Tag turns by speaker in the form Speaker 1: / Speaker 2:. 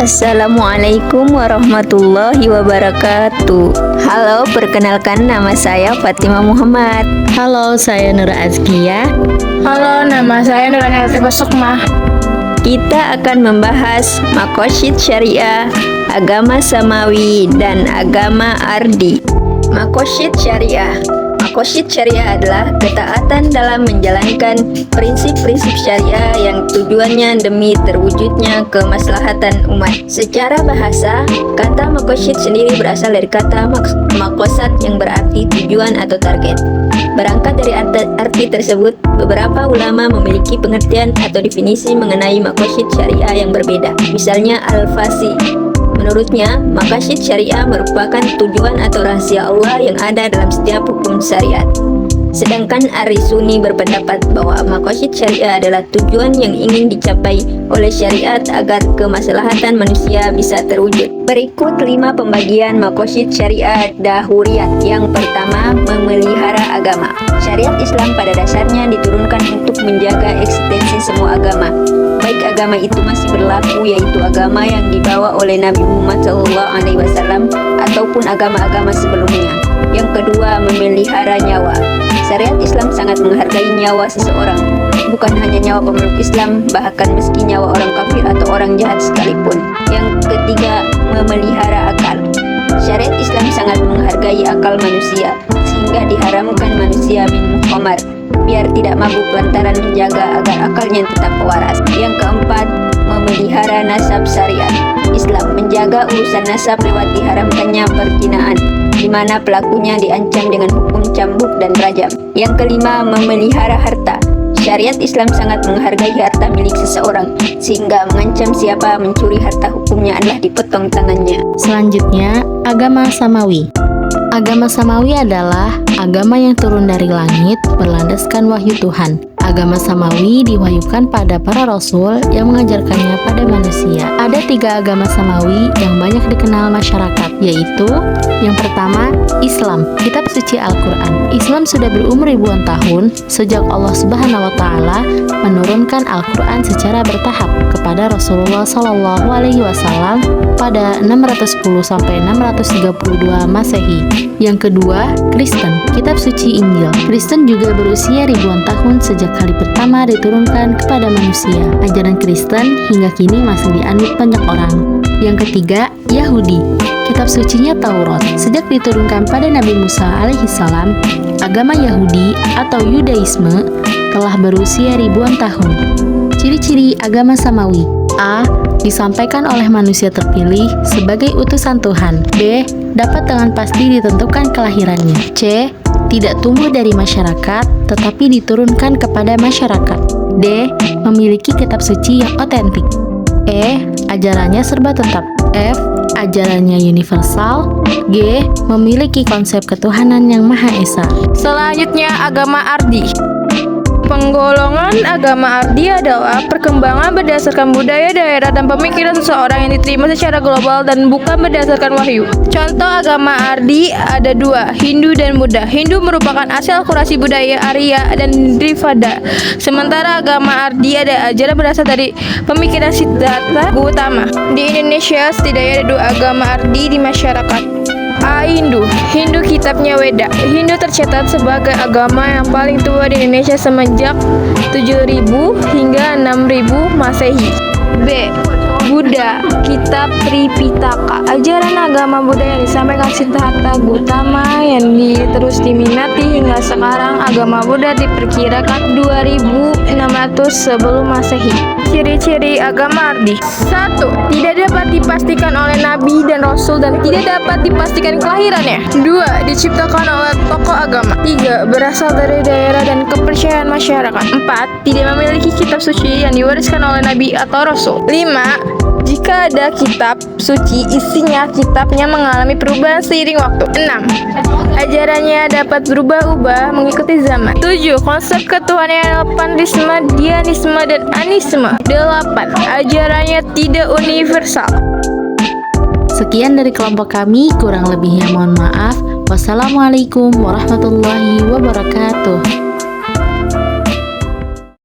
Speaker 1: Assalamualaikum warahmatullahi wabarakatuh. Halo, perkenalkan nama saya Fatimah Muhammad.
Speaker 2: Halo, saya Nur Azkia.
Speaker 3: Halo, nama saya Nurani Sukma.
Speaker 1: Kita akan membahas Maqasid Syariah, agama Samawi, dan agama Ardi. Maqasid Syariah. Maqasid Syariah adalah ketaatan dalam menjalankan prinsip-prinsip syariah yang tujuannya demi terwujudnya kemaslahatan umat. Secara bahasa, kata maqasid sendiri berasal dari kata maqsad yang berarti tujuan atau target. Berangkat dari arti tersebut, beberapa ulama memiliki pengertian atau definisi mengenai maqasid syariah yang berbeda. Misalnya Al-Fasi. Menurutnya, maqasid syariah merupakan tujuan atau rahasia Allah yang ada dalam setiap hukum syariat. Sedangkan Ar-Risuni berpendapat bahwa maqasid syariah adalah tujuan yang ingin dicapai oleh syariat agar kemaslahatan manusia bisa terwujud. Berikut 5 pembagian maqasid syariah dahuriyat. Yang pertama, memelihara agama. Syariat Islam pada dasarnya diturunkan untuk menjaga eksistensi semua agama, baik agama itu masih berlaku, yaitu agama yang dibawa oleh Nabi Muhammad SAW ataupun agama-agama sebelumnya. Yang kedua, memelihara nyawa. Syariat Islam sangat menghargai nyawa seseorang, bukan hanya nyawa pemeluk Islam, bahkan meski nyawa orang kafir atau orang jahat sekalipun. Yang ketiga, memelihara akal. Syariat Islam sangat menghargai akal manusia, sehingga diharamkan manusia minum khamar, biar tidak mabuk lantaran menjaga agar akalnya tetap waras. Yang keempat, memelihara nasab syariat. Islam menjaga urusan nasab lewat diharamkannya perzinaan, di mana pelakunya diancam dengan hukum cambuk dan rajam. Yang kelima, memelihara harta. Syariat Islam sangat menghargai harta milik seseorang, sehingga mengancam siapa mencuri harta hukumnya adalah dipotong tangannya.
Speaker 2: Selanjutnya, agama Samawi. Agama Samawi adalah agama yang turun dari langit berlandaskan wahyu Tuhan. Agama Samawi diwahyukan pada para rasul yang mengajarkannya pada manusia. Ada 3 agama Samawi yang banyak dikenal masyarakat, yaitu yang pertama, Islam, kitab suci Al-Quran. Islam sudah berumur ribuan tahun sejak Allah Subhanahu wa Ta'ala menurunkan Al-Quran secara bertahap kepada Rasulullah SAW pada 610 sampai 632 Masehi. Yang kedua, Kristen, kitab suci Injil. Kristen juga berusia ribuan tahun sejak kali pertama diturunkan kepada manusia. Ajaran Kristen hingga kini masih dianut banyak orang. Yang ketiga, Yahudi, kitab sucinya Taurat. Sejak diturunkan pada Nabi Musa alaihissalam, agama Yahudi atau Yudaisme telah berusia ribuan tahun. Ciri-ciri agama Samawi: A. Disampaikan oleh manusia terpilih sebagai utusan Tuhan. B. Dapat dengan pasti ditentukan kelahirannya. C. Tidak tumbuh dari masyarakat, tetapi diturunkan kepada masyarakat. D. Memiliki kitab suci yang otentik. E. Ajarannya serba tetap. F. Ajarannya universal. G. Memiliki konsep ketuhanan yang Maha Esa.
Speaker 3: Selanjutnya, agama Ardi. Penggolongan agama Ardi adalah perkembangan berdasarkan budaya daerah dan pemikiran seseorang yang diterima secara global dan bukan berdasarkan wahyu. Contoh agama Ardi ada 2, Hindu dan Buddha. Hindu merupakan hasil akurasi budaya Arya dan Drivada, sementara agama Ardi ada ajaran berasal dari pemikiran Siddhartha Gautama. Di Indonesia setidaknya ada 2 agama Ardi di masyarakat. A. Hindu. Hindu kitabnya Weda. Hindu tercatat sebagai agama yang paling tua di Indonesia semenjak 7000 hingga 6000 Masehi. B. Buddha, kitab Tripitaka. Ajaran agama Buddha yang disampaikan Siddhartha Gautama yang terus diminati hingga sekarang. Agama Buddha diperkirakan 2600 sebelum Masehi. Ciri-ciri agama Ardi: 1. Tidak dapat dipastikan oleh Nabi dan Rasul dan tidak dapat dipastikan kelahirannya. 2. Diciptakan oleh tokoh agama. 3. Berasal dari daerah dan kepercayaan masyarakat. 4. Tidak memiliki kitab suci yang diwariskan oleh Nabi atau Rasul. 5. Jika ada kitab suci, isinya kitabnya mengalami perubahan seiring waktu. 6. Ajarannya dapat berubah-ubah mengikuti zaman. 7. Konsep ketuhanan adalah panteisme, dianisme, dan anisme. 8. Ajarannya tidak universal.
Speaker 2: Sekian dari kelompok kami, kurang lebihnya mohon maaf. Wassalamualaikum warahmatullahi wabarakatuh.